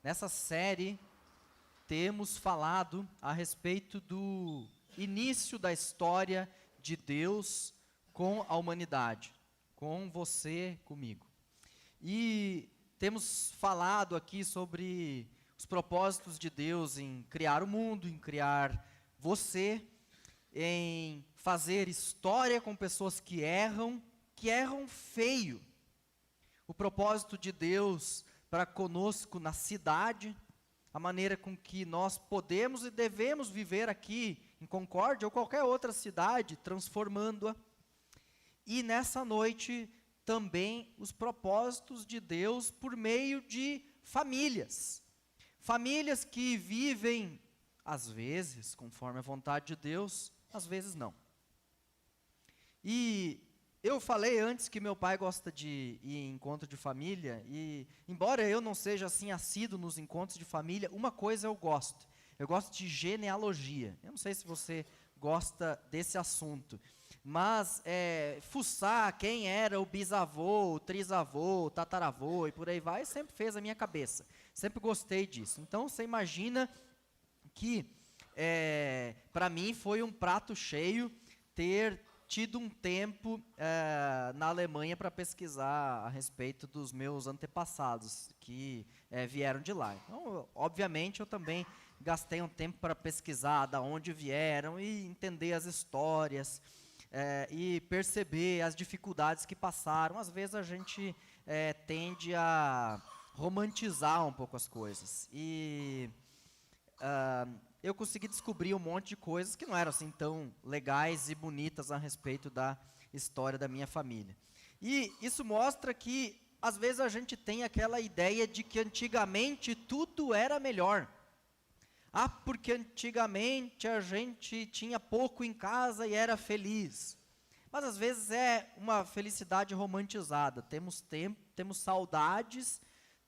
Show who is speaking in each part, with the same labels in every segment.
Speaker 1: Nessa série, temos falado a respeito do início da história de Deus com a humanidade, com você, comigo. E temos falado aqui sobre os propósitos de Deus em criar o mundo, em criar você, em fazer história com pessoas que erram feio. O propósito de Deus para conosco na cidade, a maneira com que nós podemos e devemos viver aqui em Concórdia ou qualquer outra cidade, transformando-a. E nessa noite também os propósitos de Deus por meio de famílias. Famílias que vivem, às vezes, conforme a vontade de Deus, às vezes não. E eu falei antes que meu pai gosta de ir em encontro de família, e embora eu não seja assim assíduo nos encontros de família, uma coisa eu gosto de genealogia. Eu não sei se você gosta desse assunto, mas fuçar quem era o bisavô, o trisavô, o tataravô e por aí vai, sempre fez a minha cabeça, sempre gostei disso. Então você imagina que para mim foi um prato cheio ter tido um tempo na Alemanha para pesquisar a respeito dos meus antepassados que vieram de lá. Então, obviamente, eu também gastei um tempo para pesquisar de onde vieram e entender as histórias e perceber as dificuldades que passaram. Às vezes a gente tende a romantizar um pouco as coisas. E eu consegui descobrir um monte de coisas que não eram assim tão legais e bonitas a respeito da história da minha família. E isso mostra que, às vezes, a gente tem aquela ideia de que antigamente tudo era melhor. Porque antigamente a gente tinha pouco em casa e era feliz. Mas, às vezes, é uma felicidade romantizada. Temos saudades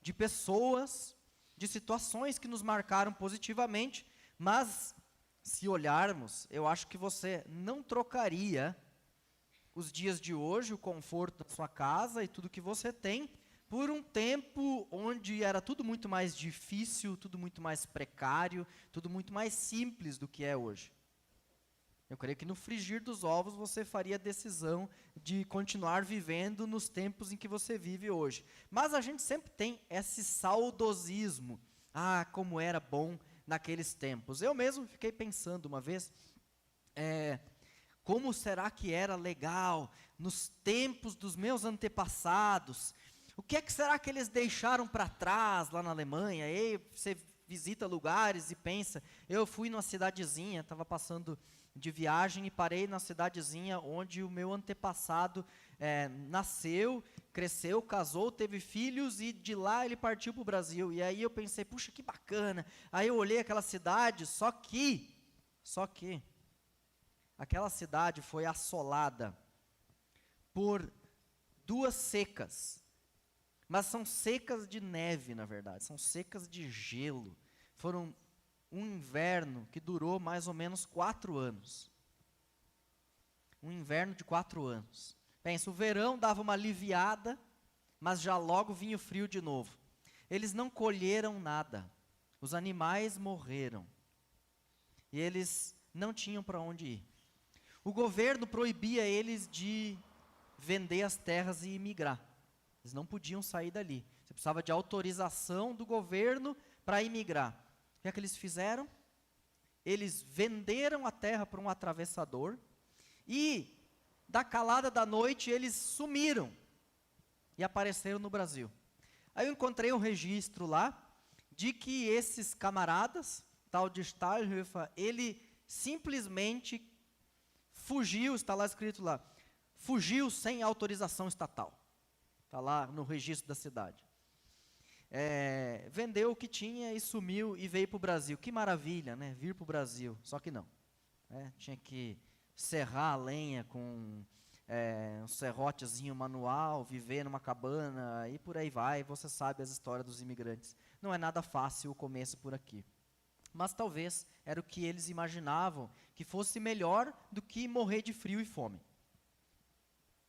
Speaker 1: de pessoas, de situações que nos marcaram positivamente. Mas, se olharmos, eu acho que você não trocaria os dias de hoje, o conforto da sua casa e tudo que você tem, por um tempo onde era tudo muito mais difícil, tudo muito mais precário, tudo muito mais simples do que é hoje. Eu creio que no frigir dos ovos você faria a decisão de continuar vivendo nos tempos em que você vive hoje. Mas a gente sempre tem esse saudosismo. Como era bom naqueles tempos. Eu mesmo fiquei pensando uma vez, como será que era legal nos tempos dos meus antepassados? O que será que eles deixaram para trás lá na Alemanha? E você visita lugares e pensa, eu fui numa cidadezinha, estava passando de viagem e parei na cidadezinha onde o meu antepassado nasceu, cresceu, casou, teve filhos e de lá ele partiu para o Brasil. E aí eu pensei, puxa, que bacana. Aí eu olhei aquela cidade, só que aquela cidade foi assolada por 2 secas. Mas são secas de neve, na verdade, são secas de gelo. Foram um inverno que durou mais ou menos 4 anos. Um inverno de 4 anos. Pensa, o verão dava uma aliviada, mas já logo vinha o frio de novo. Eles não colheram nada. Os animais morreram. E eles não tinham para onde ir. O governo proibia eles de vender as terras e imigrar. Eles não podiam sair dali. Você precisava de autorização do governo para imigrar. O que é que eles fizeram? Eles venderam a terra para um atravessador e, da calada da noite, eles sumiram e apareceram no Brasil. Aí eu encontrei um registro lá de que esses camaradas, tal de Stahlhofer, ele simplesmente fugiu, está lá escrito lá, fugiu sem autorização estatal. Está lá no registro da cidade. Vendeu o que tinha e sumiu e veio para o Brasil. Que maravilha, né? Vir para o Brasil. Só que não. Tinha que serrar a lenha com um serrotezinho manual, viver numa cabana e por aí vai. Você sabe as histórias dos imigrantes. Não é nada fácil o começo por aqui. Mas talvez era o que eles imaginavam que fosse melhor do que morrer de frio e fome.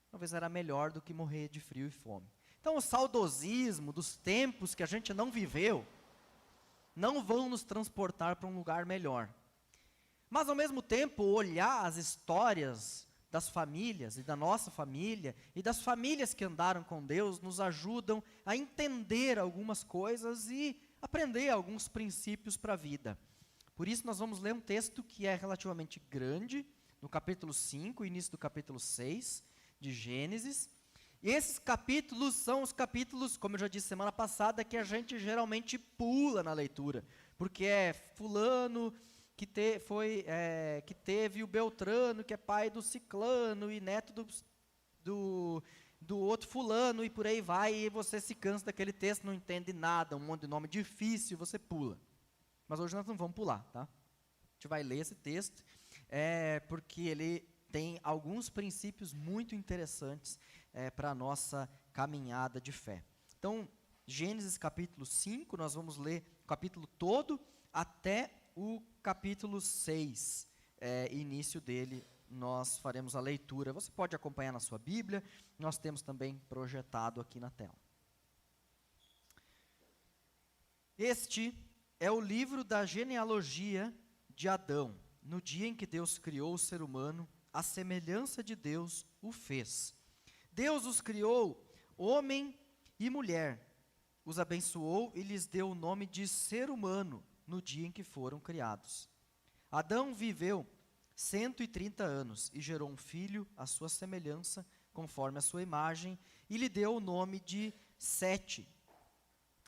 Speaker 1: Talvez era melhor do que morrer de frio e fome. Então, o saudosismo dos tempos que a gente não viveu, não vão nos transportar para um lugar melhor. Mas, ao mesmo tempo, olhar as histórias das famílias, e da nossa família, e das famílias que andaram com Deus, nos ajudam a entender algumas coisas e aprender alguns princípios para a vida. Por isso, nós vamos ler um texto que é relativamente grande, no capítulo 5, início do capítulo 6 de Gênesis. E esses capítulos são os capítulos, como eu já disse semana passada, que a gente geralmente pula na leitura, porque é fulano que teve o Beltrano, que é pai do ciclano e neto do outro fulano, e por aí vai, e você se cansa daquele texto, não entende nada, um monte de nome difícil, você pula. Mas hoje nós não vamos pular, tá? A gente vai ler esse texto, porque ele tem alguns princípios muito interessantes para a nossa caminhada de fé. Então, Gênesis capítulo 5, nós vamos ler o capítulo todo até o capítulo 6, início dele, nós faremos a leitura. Você pode acompanhar na sua Bíblia, nós temos também projetado aqui na tela. Este é o livro da genealogia de Adão. No dia em que Deus criou o ser humano, à semelhança de Deus o fez. Deus os criou, homem e mulher, os abençoou e lhes deu o nome de ser humano no dia em que foram criados. Adão viveu 130 anos e gerou um filho à sua semelhança, conforme a sua imagem, e lhe deu o nome de Sete.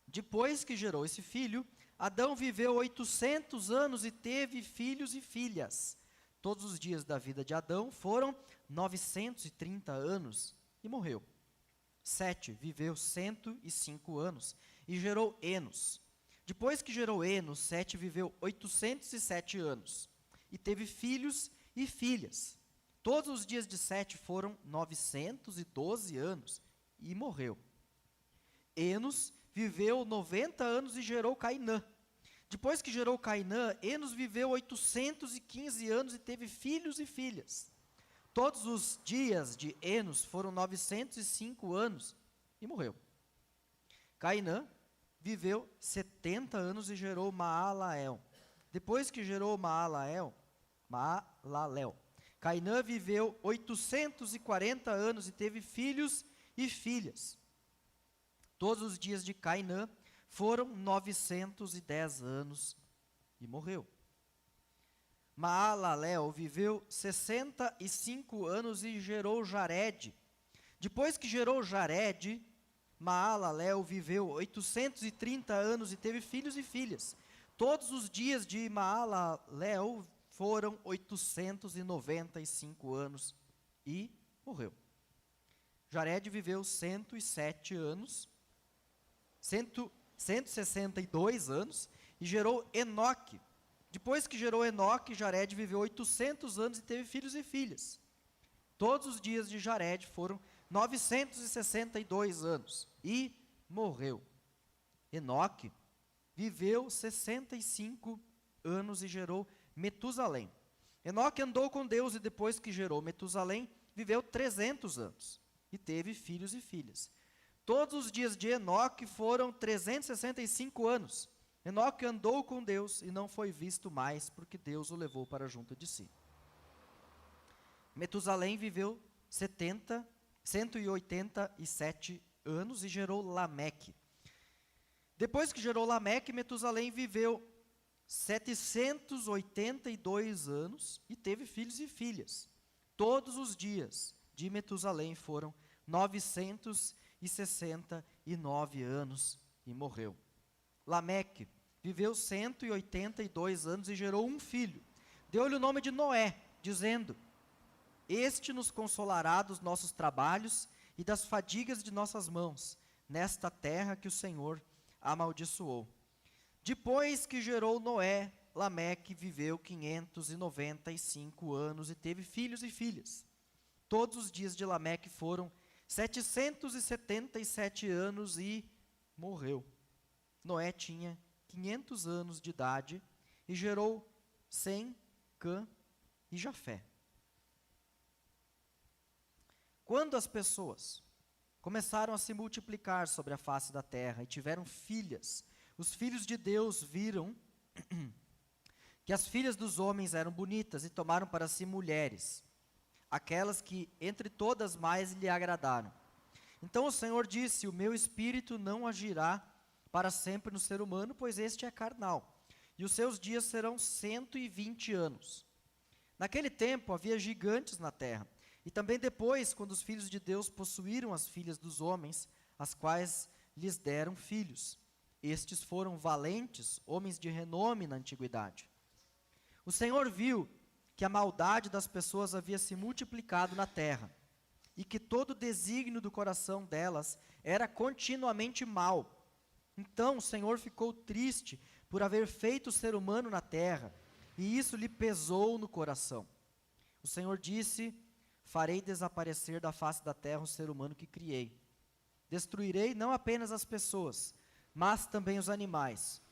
Speaker 1: Depois que gerou esse filho, Adão viveu 800 anos e teve filhos e filhas. Todos os dias da vida de Adão foram 930 anos e morreu. Sete viveu 105 anos e gerou Enos. Depois que gerou Enos, Sete viveu 807 anos e teve filhos e filhas. Todos os dias de Sete foram 912 anos e morreu. Enos viveu 90 anos e gerou Cainã. Depois que gerou Cainã, Enos viveu 815 anos e teve filhos e filhas. Todos os dias de Enos foram 905 anos e morreu. Cainã viveu 70 anos e gerou Maalael. Depois que gerou Maalalel, Cainã viveu 840 anos e teve filhos e filhas. Todos os dias de Cainã foram 910 anos e morreu. Maalalel viveu 65 anos e gerou Jared. Depois que gerou Jared, Maalalel viveu 830 anos e teve filhos e filhas. Todos os dias de Maalalel foram 895 anos e morreu. Jared viveu 107 anos, 162 anos e gerou Enoque. Depois que gerou Enoque, Jared viveu 800 anos e teve filhos e filhas. Todos os dias de Jared foram 962 anos e morreu. Enoque viveu 65 anos e gerou Metusalém. Enoque andou com Deus e depois que gerou Metusalém, viveu 300 anos e teve filhos e filhas. Todos os dias de Enoque foram 365 anos. Enoque andou com Deus e não foi visto mais, porque Deus o levou para junto de si. Metusalém viveu 187 anos e gerou Lameque. Depois que gerou Lameque, Metusalém viveu 782 anos e teve filhos e filhas. Todos os dias de Metusalém foram 969 anos e morreu. Lameque viveu 182 anos e gerou um filho. Deu-lhe o nome de Noé, dizendo: Este nos consolará dos nossos trabalhos e das fadigas de nossas mãos, nesta terra que o Senhor amaldiçoou. Depois que gerou Noé, Lameque viveu 595 anos e teve filhos e filhas. Todos os dias de Lameque foram 777 anos e morreu. Noé tinha 500 anos de idade e gerou Sem, Cã e Jafé. Quando as pessoas começaram a se multiplicar sobre a face da terra e tiveram filhas, os filhos de Deus viram que as filhas dos homens eram bonitas e tomaram para si mulheres, aquelas que entre todas mais lhe agradaram. Então o Senhor disse: o meu espírito não agirá para sempre no ser humano, pois este é carnal, e os seus dias serão 120 anos. Naquele tempo havia gigantes na terra, e também depois, quando os filhos de Deus possuíram as filhas dos homens, as quais lhes deram filhos. Estes foram valentes, homens de renome na antiguidade. O Senhor viu que a maldade das pessoas havia se multiplicado na terra, e que todo o desígnio do coração delas era continuamente mau. Então o Senhor ficou triste por haver feito o ser humano na terra, e isso lhe pesou no coração. O Senhor disse: farei desaparecer da face da terra o ser humano que criei. Destruirei não apenas as pessoas, mas também os animais,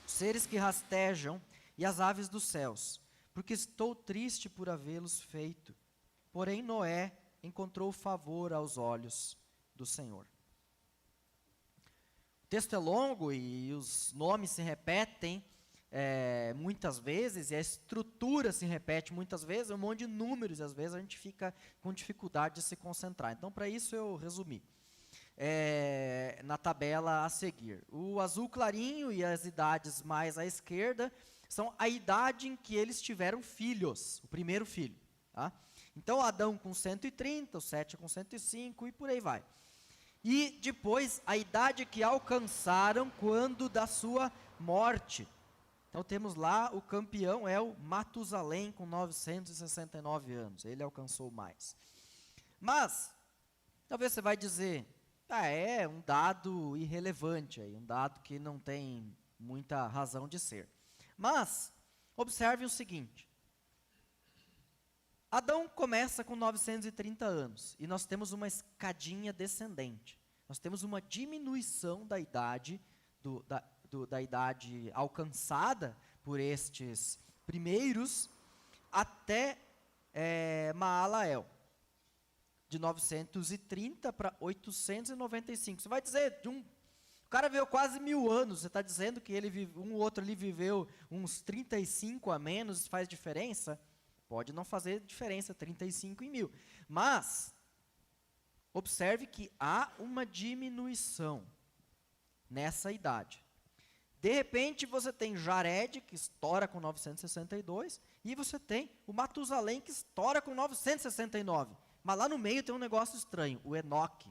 Speaker 1: os seres que rastejam e as aves dos céus, porque estou triste por havê-los feito. Porém Noé encontrou favor aos olhos do Senhor. O texto é longo e os nomes se repetem muitas vezes, e a estrutura se repete muitas vezes, um monte de números, e às vezes a gente fica com dificuldade de se concentrar. Então, para isso eu resumi na tabela a seguir. O azul clarinho e as idades mais à esquerda são a idade em que eles tiveram filhos, o primeiro filho. Tá? Então, Adão com 130, o Sete com 105 e por aí vai. E depois, a idade que alcançaram quando da sua morte. Então, temos lá, o campeão é o Matusalém, com 969 anos. Ele alcançou mais. Mas, talvez você vai dizer, é um dado irrelevante, aí, um dado que não tem muita razão de ser. Mas, observe o seguinte. Adão começa com 930 anos, e nós temos uma escadinha descendente. Nós temos uma diminuição da idade, da idade alcançada por estes primeiros, até Maalael, de 930 para 895. Você vai dizer, o cara viveu quase 1000 anos, você está dizendo que um outro ali viveu uns 35 a menos, isso faz diferença? Pode não fazer diferença, 35 em 1000. Mas, observe que há uma diminuição nessa idade. De repente, você tem Jared, que estoura com 962, e você tem o Matusalém, que estoura com 969. Mas lá no meio tem um negócio estranho, o Enoque,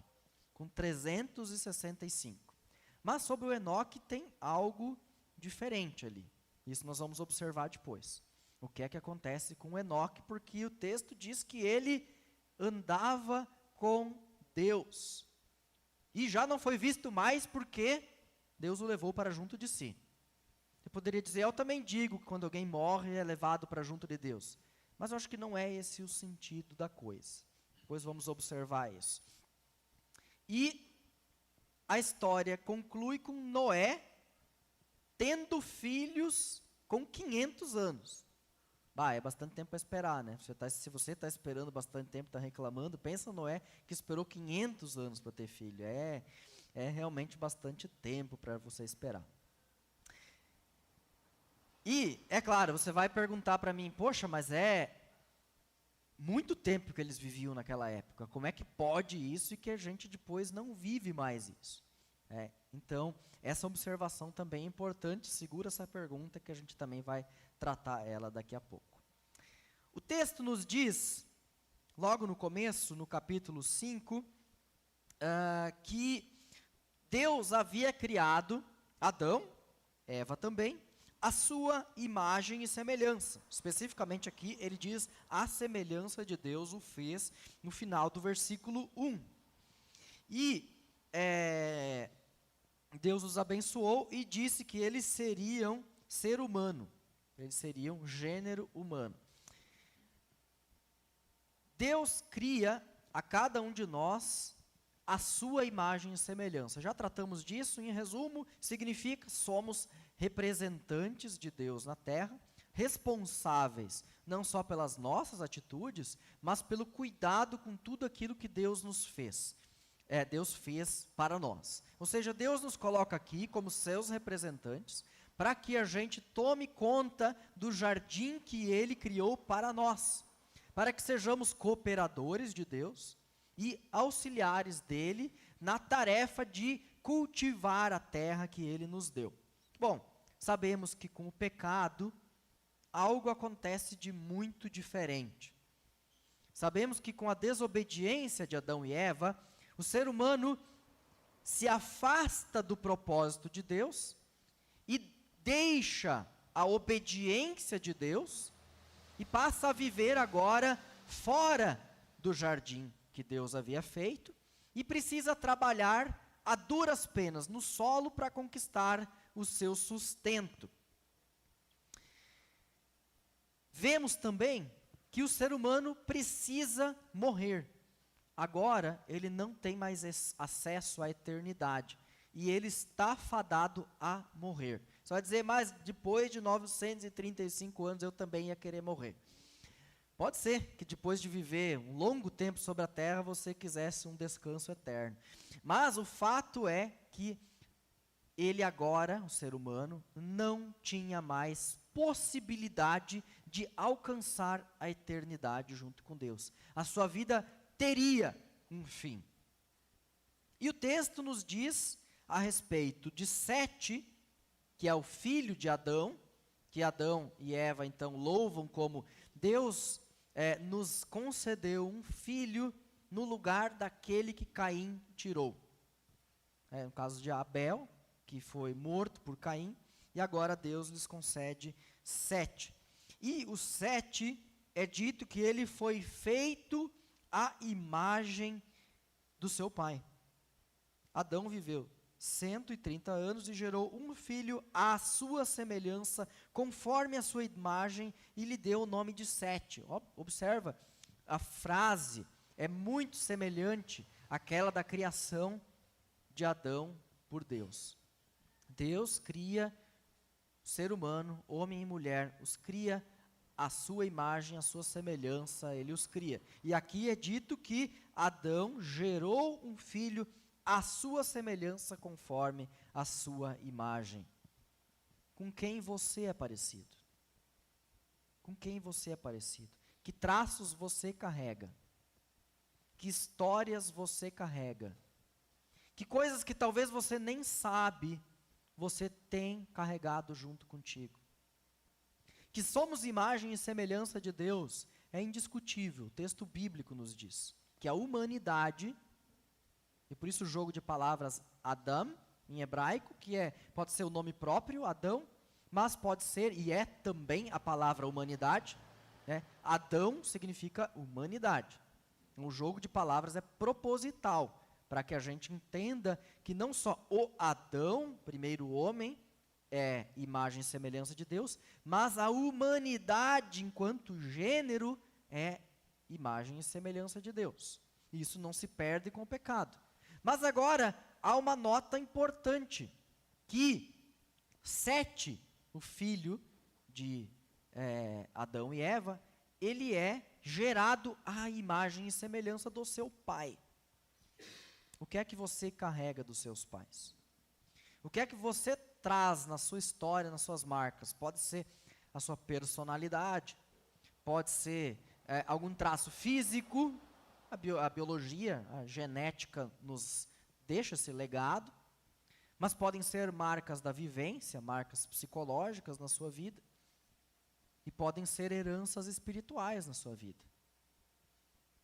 Speaker 1: com 365. Mas sobre o Enoque tem algo diferente ali. Isso nós vamos observar depois. O que é que acontece com Enoque, porque o texto diz que ele andava com Deus. E já não foi visto mais porque Deus o levou para junto de si. Eu poderia dizer, eu também digo que quando alguém morre é levado para junto de Deus. Mas eu acho que não é esse o sentido da coisa. Depois vamos observar isso. E a história conclui com Noé tendo filhos com 500 anos. É bastante tempo para esperar, né? Se você está esperando bastante tempo, está reclamando, pensa Noé que esperou 500 anos para ter filho. É realmente bastante tempo para você esperar. E, é claro, você vai perguntar para mim, poxa, mas é muito tempo que eles viviam naquela época. Como é que pode isso e que a gente depois não vive mais isso? Então, essa observação também é importante, segura essa pergunta que a gente também vai tratar ela daqui a pouco. O texto nos diz, logo no começo, no capítulo 5, que Deus havia criado Adão, Eva também, a sua imagem e semelhança. Especificamente aqui, ele diz, a semelhança de Deus o fez, no final do versículo 1. E Deus os abençoou e disse que eles seriam ser humano. Eles seriam gênero humano. Deus cria a cada um de nós a sua imagem e semelhança. Já tratamos disso, em resumo, significa somos representantes de Deus na terra, responsáveis não só pelas nossas atitudes, mas pelo cuidado com tudo aquilo que Deus nos fez. Deus fez para nós. Ou seja, Deus nos coloca aqui como seus representantes, para que a gente tome conta do jardim que Ele criou para nós, para que sejamos cooperadores de Deus e auxiliares dEle na tarefa de cultivar a terra que Ele nos deu. Bom, sabemos que com o pecado, algo acontece de muito diferente. Sabemos que com a desobediência de Adão e Eva, o ser humano se afasta do propósito de Deus e deixa a obediência de Deus e passa a viver agora fora do jardim que Deus havia feito e precisa trabalhar a duras penas no solo para conquistar o seu sustento. Vemos também que o ser humano precisa morrer. Agora, ele não tem mais acesso à eternidade. E ele está fadado a morrer. Você vai dizer, mas depois de 935 anos eu também ia querer morrer. Pode ser que depois de viver um longo tempo sobre a terra, você quisesse um descanso eterno. Mas o fato é que ele agora, o ser humano, não tinha mais possibilidade de alcançar a eternidade junto com Deus. A sua vida teria um fim. E o texto nos diz a respeito de Sete, que é o filho de Adão, que Adão e Eva então louvam como Deus nos concedeu um filho no lugar daquele que Caim tirou. No caso de Abel, que foi morto por Caim, e agora Deus lhes concede Sete. E o Sete é dito que ele foi feito à imagem do seu pai. Adão viveu 130 anos e gerou um filho à sua semelhança, conforme a sua imagem, e lhe deu o nome de Sete. Observa, a frase é muito semelhante àquela da criação de Adão por Deus. Deus cria o ser humano, homem e mulher, os cria à sua imagem, à sua semelhança, ele os cria. E aqui é dito que Adão gerou um filho à sua semelhança, conforme a sua imagem. Com quem você é parecido? Com quem você é parecido? Que traços você carrega? Que histórias você carrega? Que coisas que talvez você nem sabe, você tem carregado junto contigo? Que somos imagem e semelhança de Deus é indiscutível. O texto bíblico nos diz que a humanidade, e por isso o jogo de palavras Adam, em hebraico, que pode ser o nome próprio, Adão, mas pode ser e é também a palavra humanidade. Adão significa humanidade. O jogo de palavras é proposital, para que a gente entenda que não só o Adão, primeiro homem, é imagem e semelhança de Deus, mas a humanidade enquanto gênero é imagem e semelhança de Deus. Isso não se perde com o pecado. Mas agora há uma nota importante, que Sete, o filho de Adão e Eva, ele é gerado à imagem e semelhança do seu pai. O que é que você carrega dos seus pais? O que é que você traz na sua história, nas suas marcas? Pode ser a sua personalidade, pode ser algum traço físico, a biologia, a genética nos deixa esse legado, mas podem ser marcas da vivência, marcas psicológicas na sua vida, e podem ser heranças espirituais na sua vida.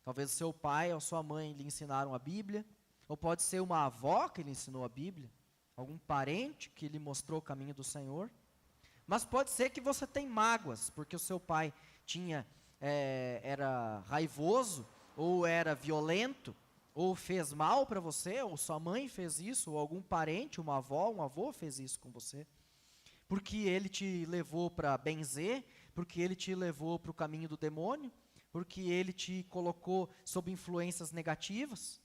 Speaker 1: Talvez o seu pai ou sua mãe lhe ensinaram a Bíblia, ou pode ser uma avó que lhe ensinou a Bíblia, algum parente que lhe mostrou o caminho do Senhor, mas pode ser que você tenha mágoas, porque o seu pai era raivoso, ou era violento, ou fez mal para você, ou sua mãe fez isso, ou algum parente, uma avó, um avô fez isso com você, porque ele te levou para benzer, porque ele te levou para o caminho do demônio, porque ele te colocou sob influências negativas,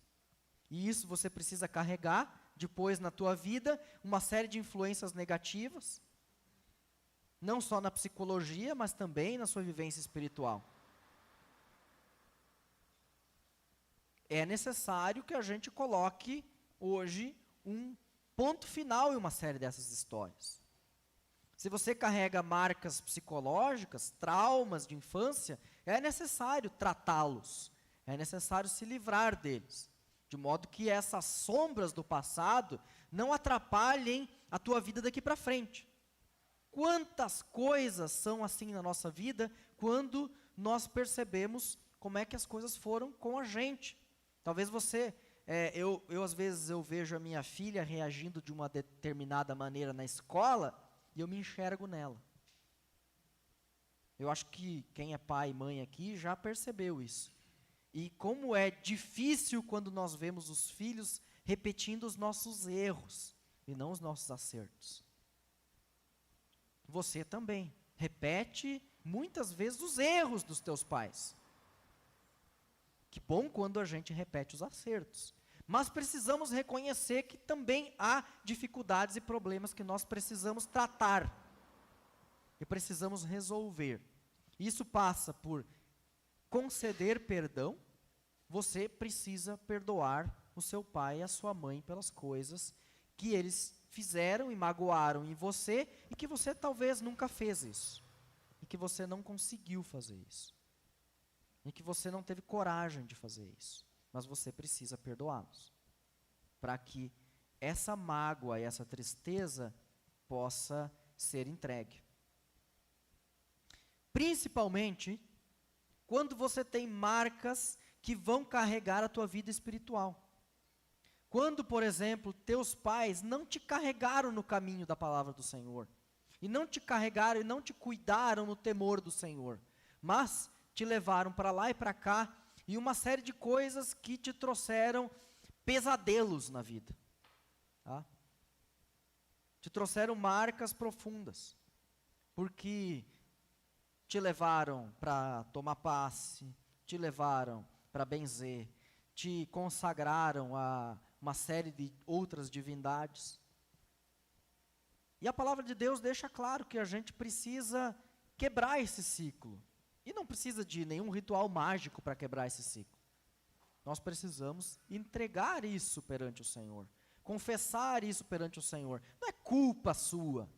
Speaker 1: e isso você precisa carregar depois na tua vida, uma série de influências negativas, não só na psicologia, mas também na sua vivência espiritual. é necessário que a gente coloque hoje um ponto final em uma série dessas histórias. Se você carrega marcas psicológicas, traumas de infância, é necessário tratá-los, é necessário se livrar deles, de modo que essas sombras do passado não atrapalhem a tua vida daqui para frente. Quantas coisas são assim na nossa vida quando nós percebemos como é que as coisas foram com a gente. Talvez você, às vezes eu vejo a minha filha reagindo de uma determinada maneira na escola e eu me enxergo nela. Eu acho que quem é pai e mãe aqui já percebeu isso. E como é difícil quando nós vemos os filhos repetindo os nossos erros e não os nossos acertos. Você também repete muitas vezes os erros dos teus pais. Que bom quando a gente repete os acertos. Mas precisamos reconhecer que também há dificuldades e problemas que nós precisamos tratar. E precisamos resolver. Isso passa por conceder perdão. Você precisa perdoar o seu pai e a sua mãe pelas coisas que eles fizeram e magoaram em você e que você talvez nunca fez isso. E que você não conseguiu fazer isso. E que você não teve coragem de fazer isso. Mas você precisa perdoá-los. Para que essa mágoa e essa tristeza possa ser entregue. Principalmente quando você tem marcas que vão carregar a tua vida espiritual. Quando, por exemplo, teus pais não te carregaram no caminho da palavra do Senhor, e não te carregaram e não te cuidaram no temor do Senhor, mas te levaram para lá e para cá, e uma série de coisas que te trouxeram pesadelos na vida. Tá? Te trouxeram marcas profundas, porque te levaram para tomar passe, te levaram para benzer, te consagraram a uma série de outras divindades. E a palavra de Deus deixa claro que a gente precisa quebrar esse ciclo. E não precisa de nenhum ritual mágico para quebrar esse ciclo. Nós precisamos entregar isso perante o Senhor. Confessar isso perante o Senhor. Não é culpa sua.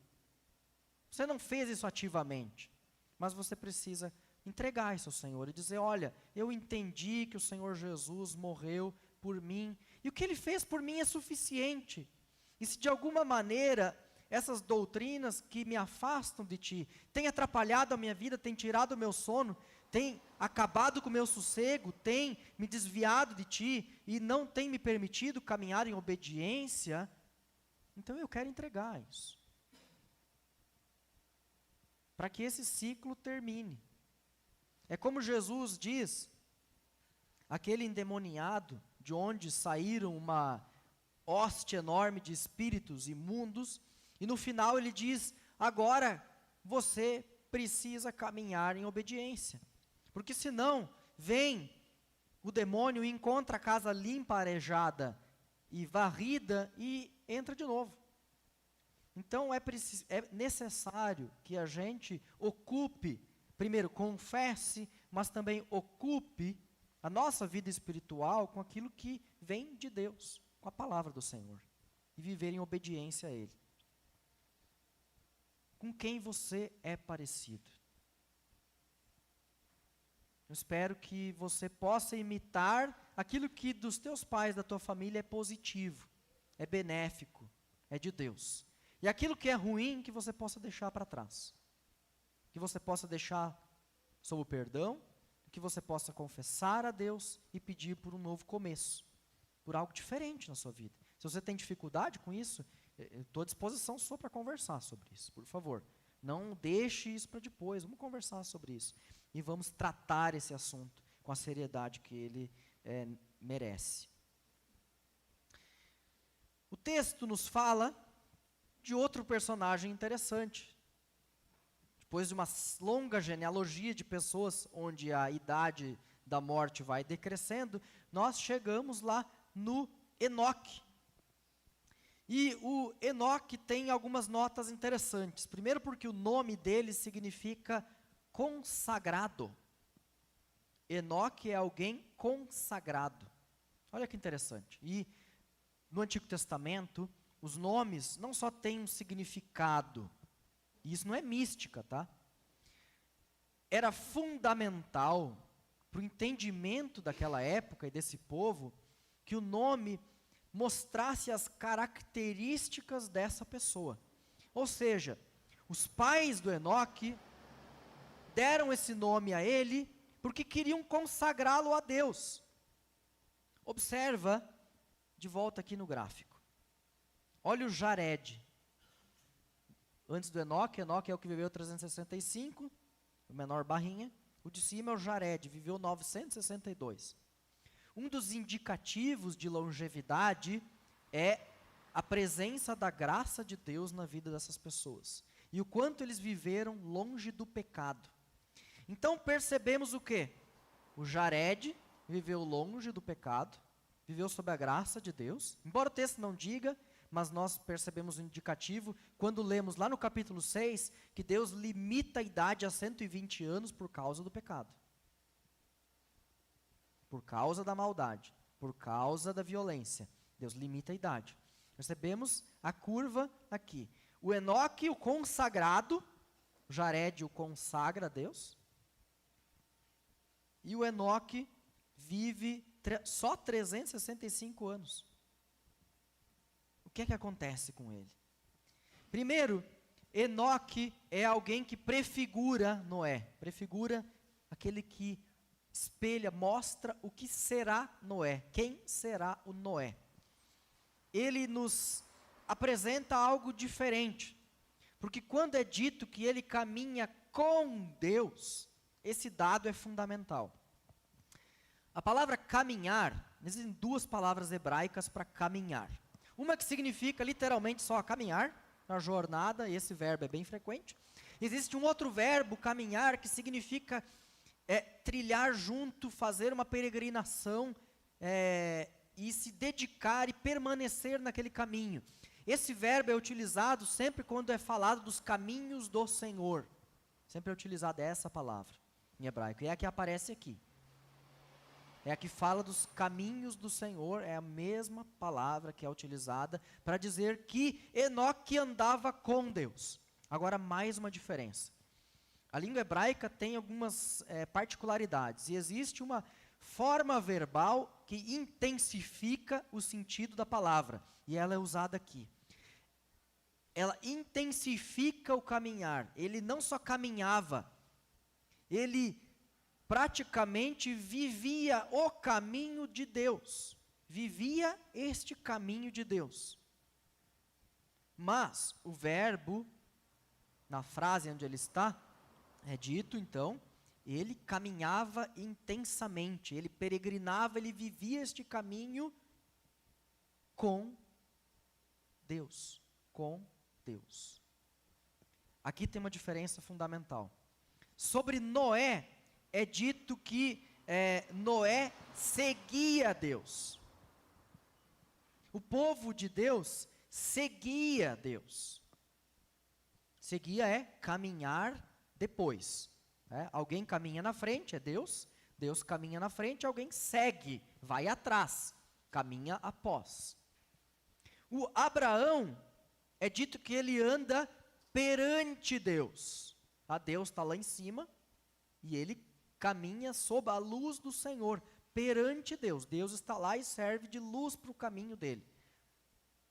Speaker 1: Você não fez isso ativamente. Mas você precisa entregar isso ao Senhor e dizer, olha, eu entendi que o Senhor Jesus morreu por mim, e o que Ele fez por mim é suficiente. E se de alguma maneira essas doutrinas que me afastam de Ti têm atrapalhado a minha vida, têm tirado o meu sono, têm acabado com o meu sossego, têm me desviado de Ti e não têm me permitido caminhar em obediência, então eu quero entregar isso. Para que esse ciclo termine. É como Jesus diz, aquele endemoniado, de onde saíram uma hoste enorme de espíritos imundos, e no final ele diz, agora você precisa caminhar em obediência, porque senão vem o demônio e encontra a casa limpa, arejada e varrida e entra de novo. Então é necessário que a gente ocupe, primeiro confesse, mas também ocupe a nossa vida espiritual com aquilo que vem de Deus, com a palavra do Senhor, e viver em obediência a Ele. Com quem você é parecido? Eu espero que você possa imitar aquilo que dos teus pais, da tua família é positivo, é benéfico, é de Deus. E aquilo que é ruim, que você possa deixar para trás. Que você possa deixar sob o perdão, que você possa confessar a Deus e pedir por um novo começo, por algo diferente na sua vida. Se você tem dificuldade com isso, eu estou à disposição sua para conversar sobre isso, por favor. Não deixe isso para depois, vamos conversar sobre isso. E vamos tratar esse assunto com a seriedade que ele merece. O texto nos fala de outro personagem interessante. Depois de uma longa genealogia de pessoas onde a idade da morte vai decrescendo, nós chegamos lá no Enoque. E o Enoque tem algumas notas interessantes. Primeiro porque o nome dele significa consagrado. Enoque é alguém consagrado. Olha que interessante. E no Antigo Testamento, os nomes não só têm um significado, e isso não é mística, tá? Era fundamental para o entendimento daquela época e desse povo que o nome mostrasse as características dessa pessoa. Ou seja, os pais do Enoque deram esse nome a ele porque queriam consagrá-lo a Deus. Observa de volta aqui no gráfico. Olha o Jared. Antes do Enoque, Enoque é o que viveu 365, o menor barrinha. O de cima é o Jared, viveu 962. Um dos indicativos de longevidade é a presença da graça de Deus na vida dessas pessoas. E o quanto eles viveram longe do pecado. Então percebemos o quê? O Jared viveu longe do pecado, viveu sob a graça de Deus. Embora o texto não diga, mas nós percebemos o indicativo quando lemos lá no capítulo 6, que Deus limita a idade a 120 anos por causa do pecado. Por causa da maldade, por causa da violência. Deus limita a idade. Percebemos a curva aqui. O Enoque, o consagrado, o Jared o consagra a Deus. E o Enoque vive só 365 anos. O que é que acontece com ele? Primeiro, Enoque é alguém que prefigura Noé. Prefigura aquele que espelha, mostra o que será Noé. Quem será o Noé? Ele nos apresenta algo diferente. Porque quando é dito que ele caminha com Deus, esse dado é fundamental. A palavra caminhar, existem duas palavras hebraicas para caminhar. Uma que significa literalmente só caminhar, na jornada, e esse verbo é bem frequente. Existe um outro verbo, caminhar, que significa trilhar junto, fazer uma peregrinação, e se dedicar e permanecer naquele caminho. Esse verbo é utilizado sempre quando é falado dos caminhos do Senhor. Sempre é utilizada essa palavra em hebraico, e é a que aparece aqui. É a que fala dos caminhos do Senhor, é a mesma palavra que é utilizada para dizer que Enoque andava com Deus. Agora, mais uma diferença. A língua hebraica tem algumas particularidades, e existe uma forma verbal que intensifica o sentido da palavra, e ela é usada aqui. Ela intensifica o caminhar. Ele não só caminhava, ele praticamente vivia o caminho de Deus. Vivia este caminho de Deus. Mas o verbo, na frase onde ele está, é dito então, ele caminhava intensamente, ele peregrinava, ele vivia este caminho com Deus. Com Deus. Aqui tem uma diferença fundamental. Sobre Noé, é dito que Noé seguia Deus. O povo de Deus seguia Deus. Seguia é caminhar depois. Alguém caminha na frente, é Deus. Deus caminha na frente, alguém segue, vai atrás, caminha após. O Abraão, é dito que ele anda perante Deus. Deus está lá em cima e ele caminha sob a luz do Senhor, perante Deus. Deus está lá e serve de luz para o caminho dele.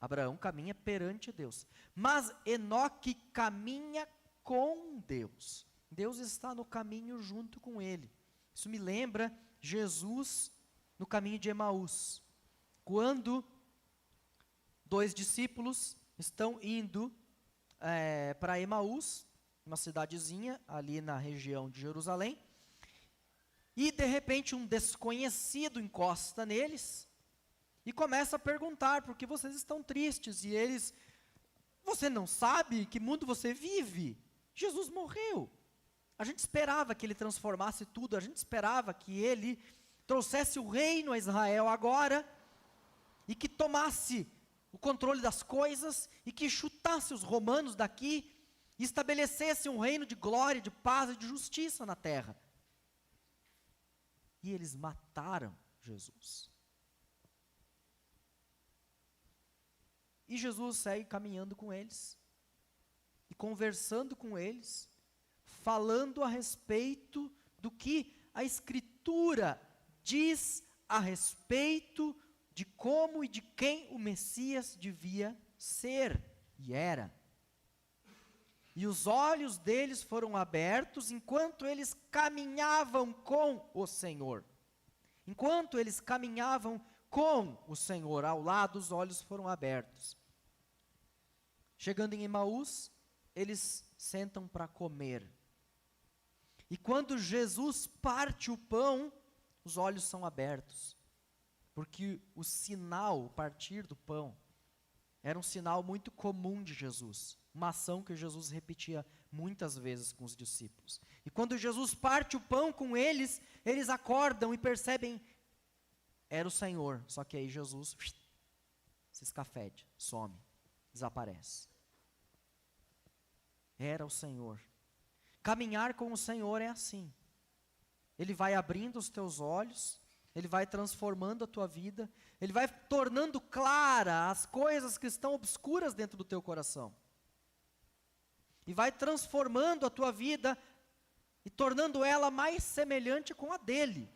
Speaker 1: Abraão caminha perante Deus. Mas Enoque caminha com Deus. Deus está no caminho junto com ele. Isso me lembra Jesus no caminho de Emaús. Quando 2 discípulos estão indo para Emaús, uma cidadezinha ali na região de Jerusalém, e de repente um desconhecido encosta neles e começa a perguntar: por que vocês estão tristes? E eles: você não sabe que mundo você vive? Jesus morreu. A gente esperava que ele transformasse tudo, a gente esperava que ele trouxesse o reino a Israel agora, e que tomasse o controle das coisas, e que chutasse os romanos daqui, e estabelecesse um reino de glória, de paz e de justiça na terra. E eles mataram Jesus. E Jesus segue caminhando com eles, e conversando com eles, falando a respeito do que a Escritura diz a respeito de como e de quem o Messias devia ser, e era. E os olhos deles foram abertos enquanto eles caminhavam com o Senhor. Enquanto eles caminhavam com o Senhor ao lado, os olhos foram abertos. Chegando em Emaús, eles sentam para comer. E quando Jesus parte o pão, os olhos são abertos. Porque o sinal, o partir do pão, era um sinal muito comum de Jesus. Uma ação que Jesus repetia muitas vezes com os discípulos. E quando Jesus parte o pão com eles, eles acordam e percebem, era o Senhor. Só que aí Jesus se escafede, some, desaparece. Era o Senhor. Caminhar com o Senhor é assim. Ele vai abrindo os teus olhos, Ele vai transformando a tua vida, Ele vai tornando clara as coisas que estão obscuras dentro do teu coração. E vai transformando a tua vida e tornando ela mais semelhante com a dele.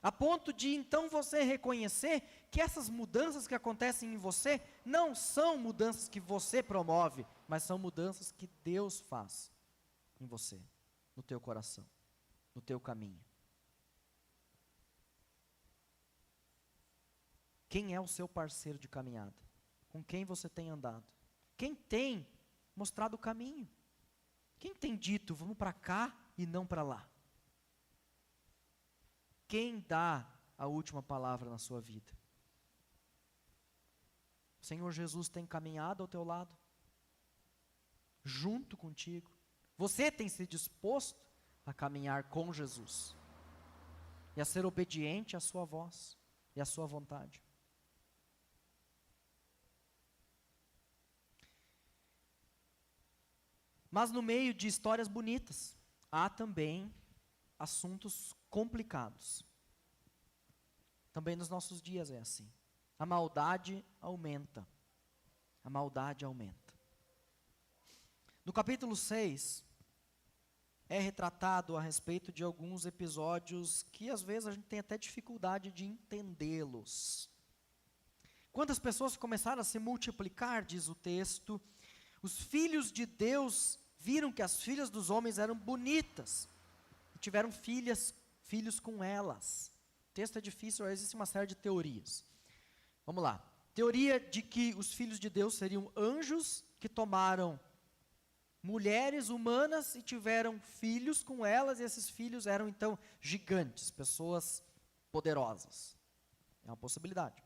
Speaker 1: A ponto de então você reconhecer que essas mudanças que acontecem em você não são mudanças que você promove, mas são mudanças que Deus faz em você, no teu coração, no teu caminho. Quem é o seu parceiro de caminhada? Com quem você tem andado? Quem tem mostrado o caminho? Quem tem dito, vamos para cá e não para lá? Quem dá a última palavra na sua vida? O Senhor Jesus tem caminhado ao teu lado? Junto contigo? Você tem se disposto a caminhar com Jesus? E a ser obediente à sua voz e à sua vontade? Mas no meio de histórias bonitas, há também assuntos complicados. Também nos nossos dias é assim. A maldade aumenta. A maldade aumenta. No capítulo 6, é retratado a respeito de alguns episódios que às vezes a gente tem até dificuldade de entendê-los. Quando as pessoas começaram a se multiplicar, diz o texto, os filhos de Deus viram que as filhas dos homens eram bonitas e tiveram filhos com elas. O texto é difícil, existe uma série de teorias. Vamos lá. Teoria de que os filhos de Deus seriam anjos que tomaram mulheres humanas e tiveram filhos com elas, e esses filhos eram então gigantes, pessoas poderosas. É uma possibilidade.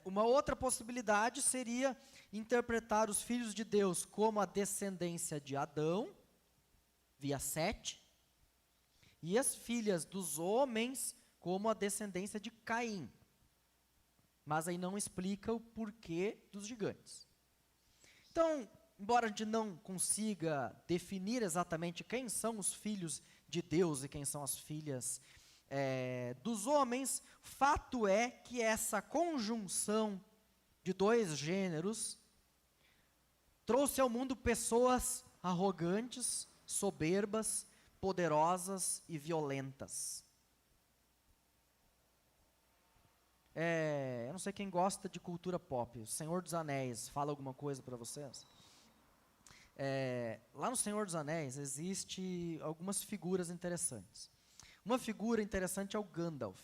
Speaker 1: Uma outra possibilidade seria interpretar os filhos de Deus como a descendência de Adão, via Sete, e as filhas dos homens como a descendência de Caim. Mas aí não explica o porquê dos gigantes. Então, embora a gente não consiga definir exatamente quem são os filhos de Deus e quem são as filhas dos homens, fato é que essa conjunção de dois gêneros trouxe ao mundo pessoas arrogantes, soberbas, poderosas e violentas. Eu não sei quem gosta de cultura pop. O Senhor dos Anéis fala alguma coisa para vocês? Lá no Senhor dos Anéis existe algumas figuras interessantes. Uma figura interessante é o Gandalf.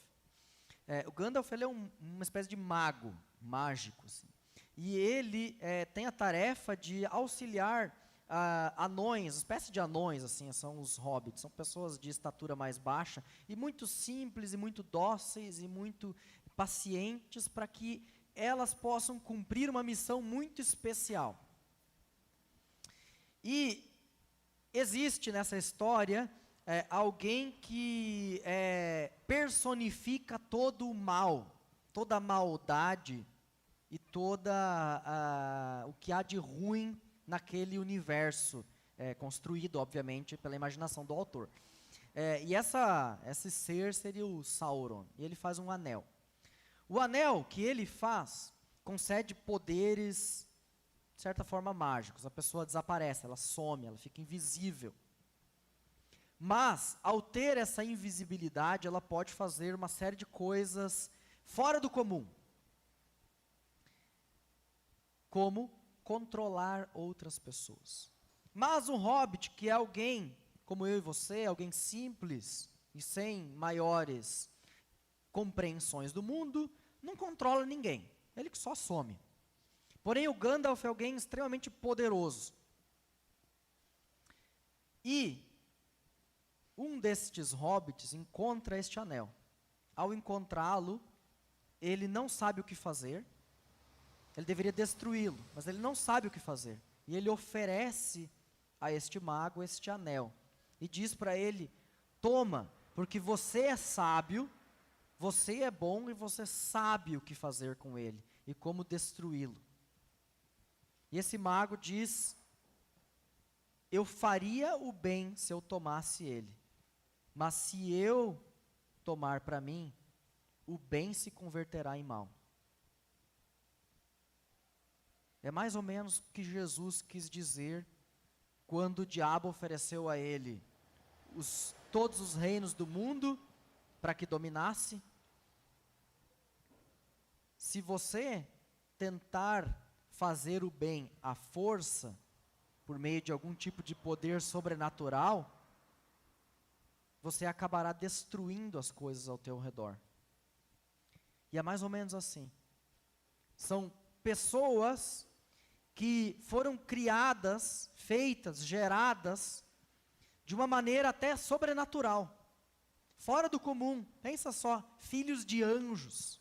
Speaker 1: O Gandalf ele é uma espécie de mago, mágico, assim. E ele tem a tarefa de auxiliar anões, espécie de anões, assim, são os hobbits, são pessoas de estatura mais baixa, e muito simples, e muito dóceis, e muito pacientes, para que elas possam cumprir uma missão muito especial. E existe nessa história alguém que personifica todo o mal, toda a maldade e o que há de ruim naquele universo, construído, obviamente, pela imaginação do autor. E esse ser seria o Sauron, e ele faz um anel. O anel que ele faz concede poderes, de certa forma, mágicos. A pessoa desaparece, ela some, ela fica invisível. Mas, ao ter essa invisibilidade, ela pode fazer uma série de coisas fora do comum. Como controlar outras pessoas. Mas um hobbit, que é alguém como eu e você, alguém simples e sem maiores compreensões do mundo, não controla ninguém. Ele que só some. Porém, o Gandalf é alguém extremamente poderoso. E um destes hobbits encontra este anel. Ao encontrá-lo, ele não sabe o que fazer. Ele deveria destruí-lo, mas ele não sabe o que fazer. E ele oferece a este mago este anel. E diz para ele: toma, porque você é sábio, você é bom e você sabe o que fazer com ele e como destruí-lo. E esse mago diz: eu faria o bem se eu tomasse ele, mas se eu tomar para mim, o bem se converterá em mal. É mais ou menos o que Jesus quis dizer quando o diabo ofereceu a ele todos os reinos do mundo para que dominasse. Se você tentar fazer o bem à força, por meio de algum tipo de poder sobrenatural, você acabará destruindo as coisas ao teu redor. E é mais ou menos assim. São pessoas que foram criadas, feitas, geradas, de uma maneira até sobrenatural, fora do comum. Pensa só, filhos de anjos.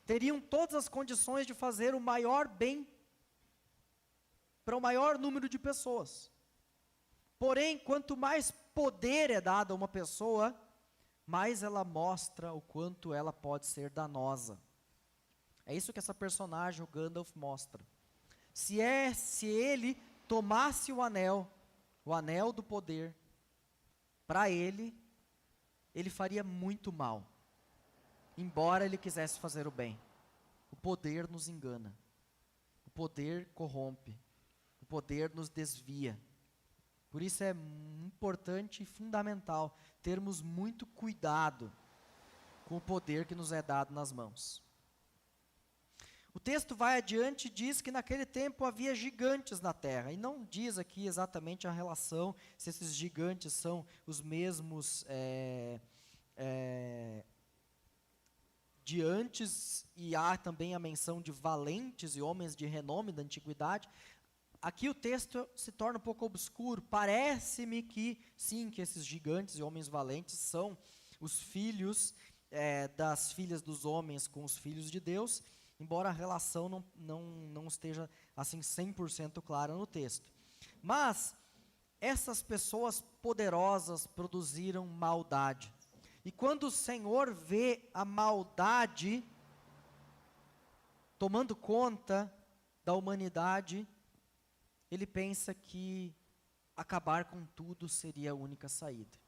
Speaker 1: Teriam todas as condições de fazer o maior bem para o maior número de pessoas. Porém, quanto mais poder é dado a uma pessoa, mais ela mostra o quanto ela pode ser danosa. É isso que essa personagem, o Gandalf, mostra. Se ele tomasse o anel do poder, para ele faria muito mal, embora ele quisesse fazer o bem. O poder nos engana, o poder corrompe, o poder nos desvia. Por isso é importante e fundamental termos muito cuidado com o poder que nos é dado nas mãos. O texto vai adiante e diz que naquele tempo havia gigantes na terra, e não diz aqui exatamente a relação, se esses gigantes são os mesmos de antes, e há também a menção de valentes e homens de renome da antiguidade. Aqui o texto se torna um pouco obscuro. Parece-me que sim, que esses gigantes e homens valentes são os filhos das filhas dos homens com os filhos de Deus, embora a relação não esteja assim 100% clara no texto. Mas essas pessoas poderosas produziram maldade. E quando o Senhor vê a maldade tomando conta da humanidade, ele pensa que acabar com tudo seria a única saída.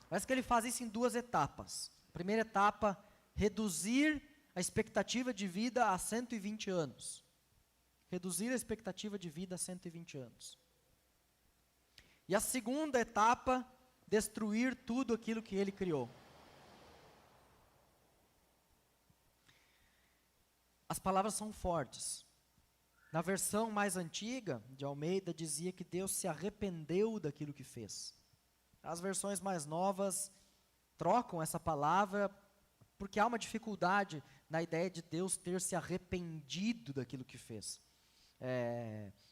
Speaker 1: Parece que ele faz isso em duas etapas. Primeira etapa, reduzir a expectativa de vida a 120 anos. Reduzir a expectativa de vida a 120 anos. E a segunda etapa, destruir tudo aquilo que ele criou. As palavras são fortes. Na versão mais antiga, de Almeida, dizia que Deus se arrependeu daquilo que fez. As versões mais novas trocam essa palavra porque há uma dificuldade na ideia de Deus ter se arrependido daquilo que fez.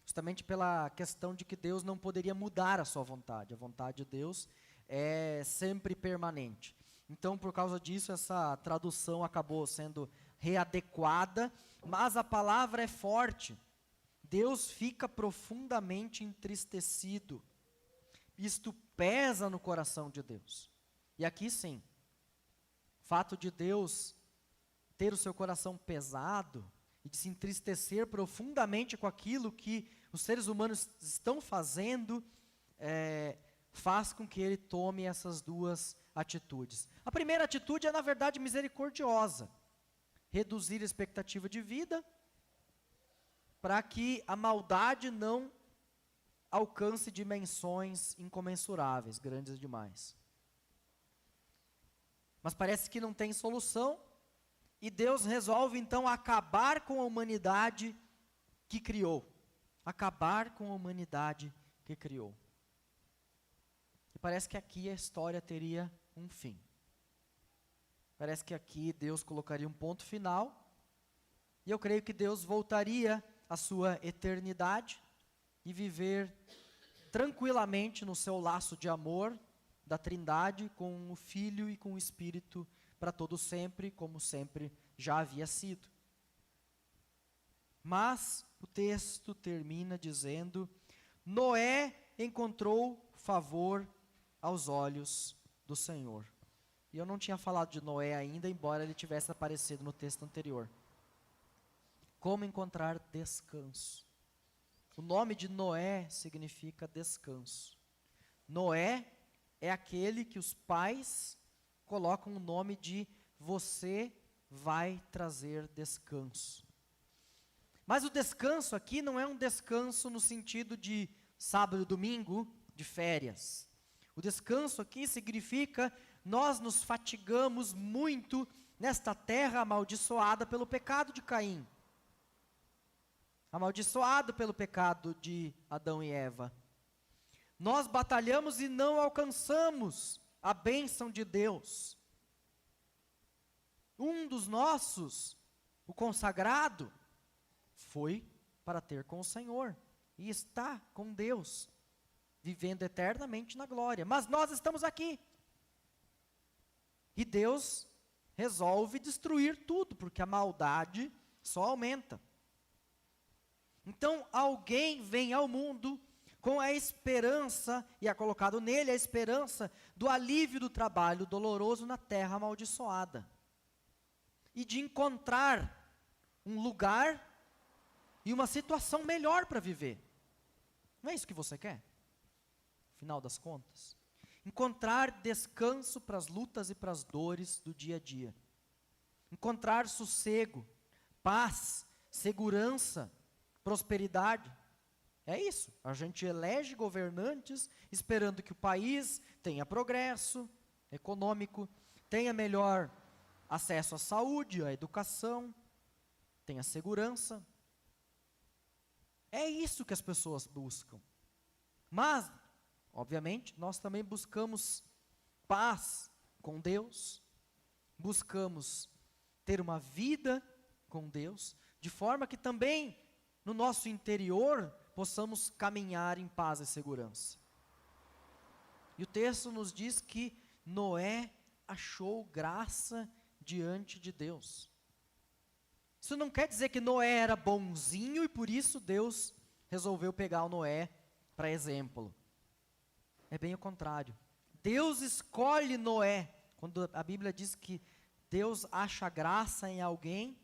Speaker 1: Justamente pela questão de que Deus não poderia mudar a sua vontade. A vontade de Deus é sempre permanente. Então, por causa disso, essa tradução acabou sendo readequada, mas a palavra é forte. Deus fica profundamente entristecido. Isto pesa no coração de Deus. E aqui sim, o fato de Deus ter o seu coração pesado e de se entristecer profundamente com aquilo que os seres humanos estão fazendo, faz com que ele tome essas duas atitudes. A primeira atitude é, na verdade, misericordiosa. Reduzir a expectativa de vida para que a maldade não alcance dimensões incomensuráveis, grandes demais. Mas parece que não tem solução, e Deus resolve então acabar com a humanidade que criou. Acabar com a humanidade que criou. E parece que aqui a história teria um fim. Parece que aqui Deus colocaria um ponto final, e eu creio que Deus voltaria à sua eternidade e viver tranquilamente no seu laço de amor da Trindade com o Filho e com o Espírito para todo sempre, como sempre já havia sido. Mas o texto termina dizendo: Noé encontrou favor aos olhos do Senhor. E eu não tinha falado de Noé ainda, embora ele tivesse aparecido no texto anterior. Como encontrar descanso? O nome de Noé significa descanso. Noé é aquele que os pais colocam o nome de você vai trazer descanso. Mas o descanso aqui não é um descanso no sentido de sábado e domingo, de férias. O descanso aqui significa nós nos fatigamos muito nesta terra amaldiçoada pelo pecado de Caim. Amaldiçoado pelo pecado de Adão e Eva. Nós batalhamos e não alcançamos a bênção de Deus. Um dos nossos, o consagrado, foi para ter com o Senhor. E está com Deus, vivendo eternamente na glória. Mas nós estamos aqui. E Deus resolve destruir tudo, porque a maldade só aumenta. Então alguém vem ao mundo com a esperança, e é colocado nele a esperança do alívio do trabalho doloroso na terra amaldiçoada. E de encontrar um lugar e uma situação melhor para viver. Não é isso que você quer? No final das contas. Encontrar descanso para as lutas e para as dores do dia a dia. Encontrar sossego, paz, segurança, prosperidade. É isso. A gente elege governantes esperando que o país tenha progresso econômico, tenha melhor acesso à saúde, à educação, tenha segurança. É isso que as pessoas buscam. Mas, obviamente, nós também buscamos paz com Deus, buscamos ter uma vida com Deus, de forma que também no nosso interior possamos caminhar em paz e segurança. E o texto nos diz que Noé achou graça diante de Deus. Isso não quer dizer que Noé era bonzinho e por isso Deus resolveu pegar o Noé para exemplo. É bem o contrário. Deus escolhe Noé. Quando a Bíblia diz que Deus acha graça em alguém,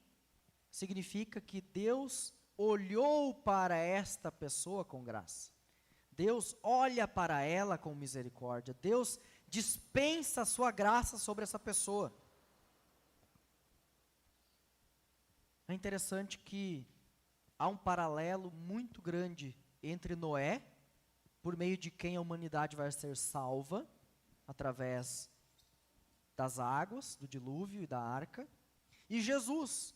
Speaker 1: significa que Deus olhou para esta pessoa com graça. Deus olha para ela com misericórdia. Deus dispensa a sua graça sobre essa pessoa. É interessante que há um paralelo muito grande entre Noé, por meio de quem a humanidade vai ser salva, através das águas, do dilúvio e da arca, e Jesus,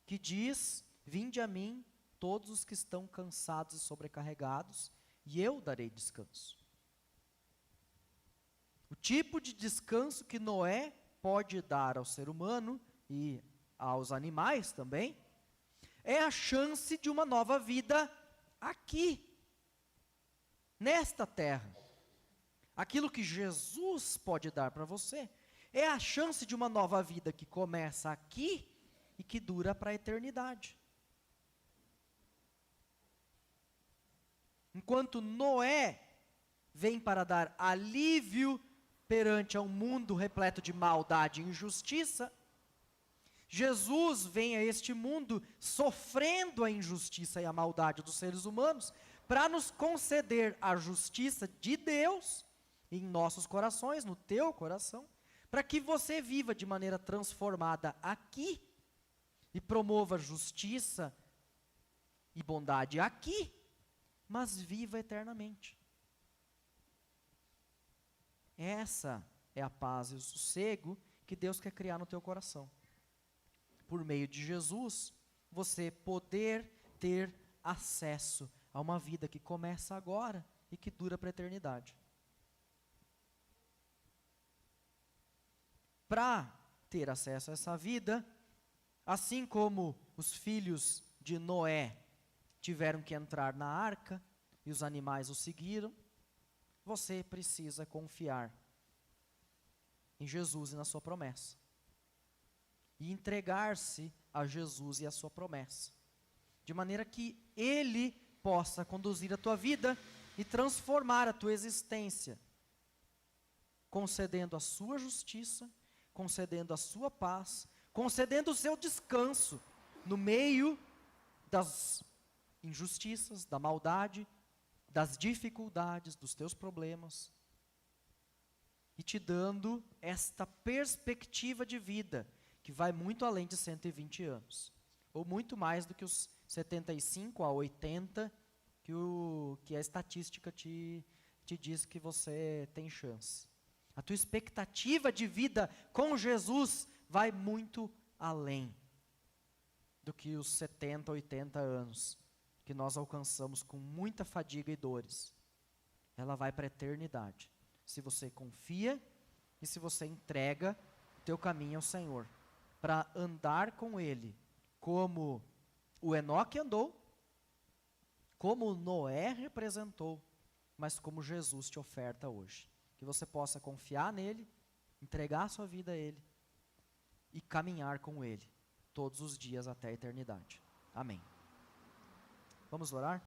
Speaker 1: que diz: vinde a mim todos os que estão cansados e sobrecarregados, e eu darei descanso. O tipo de descanso que Noé pode dar ao ser humano e aos animais também, é a chance de uma nova vida aqui, nesta terra. Aquilo que Jesus pode dar para você é a chance de uma nova vida que começa aqui e que dura para a eternidade. Enquanto Noé vem para dar alívio perante um mundo repleto de maldade e injustiça, Jesus vem a este mundo sofrendo a injustiça e a maldade dos seres humanos para nos conceder a justiça de Deus em nossos corações, no teu coração, para que você viva de maneira transformada aqui e promova justiça e bondade aqui, mas viva eternamente. Essa é a paz e o sossego que Deus quer criar no teu coração. Por meio de Jesus, você poder ter acesso a uma vida que começa agora e que dura para a eternidade. Para ter acesso a essa vida, assim como os filhos de Noé tiveram que entrar na arca e os animais o seguiram, você precisa confiar em Jesus e na sua promessa. E entregar-se a Jesus e a sua promessa. De maneira que Ele possa conduzir a tua vida e transformar a tua existência, concedendo a sua justiça, concedendo a sua paz, concedendo o seu descanso no meio das injustiças, da maldade, das dificuldades, dos teus problemas, e te dando esta perspectiva de vida, que vai muito além de 120 anos, ou muito mais do que os 75 a 80, que a estatística te diz que você tem chance. A tua expectativa de vida com Jesus vai muito além do que os 70, 80 anos, que nós alcançamos com muita fadiga e dores. Ela vai para a eternidade, se você confia e se você entrega o teu caminho ao Senhor, para andar com Ele, como o Enoque andou, como Noé representou, mas como Jesus te oferta hoje. Que você possa confiar nele, entregar a sua vida a Ele e caminhar com Ele todos os dias até a eternidade. Amém. Vamos orar?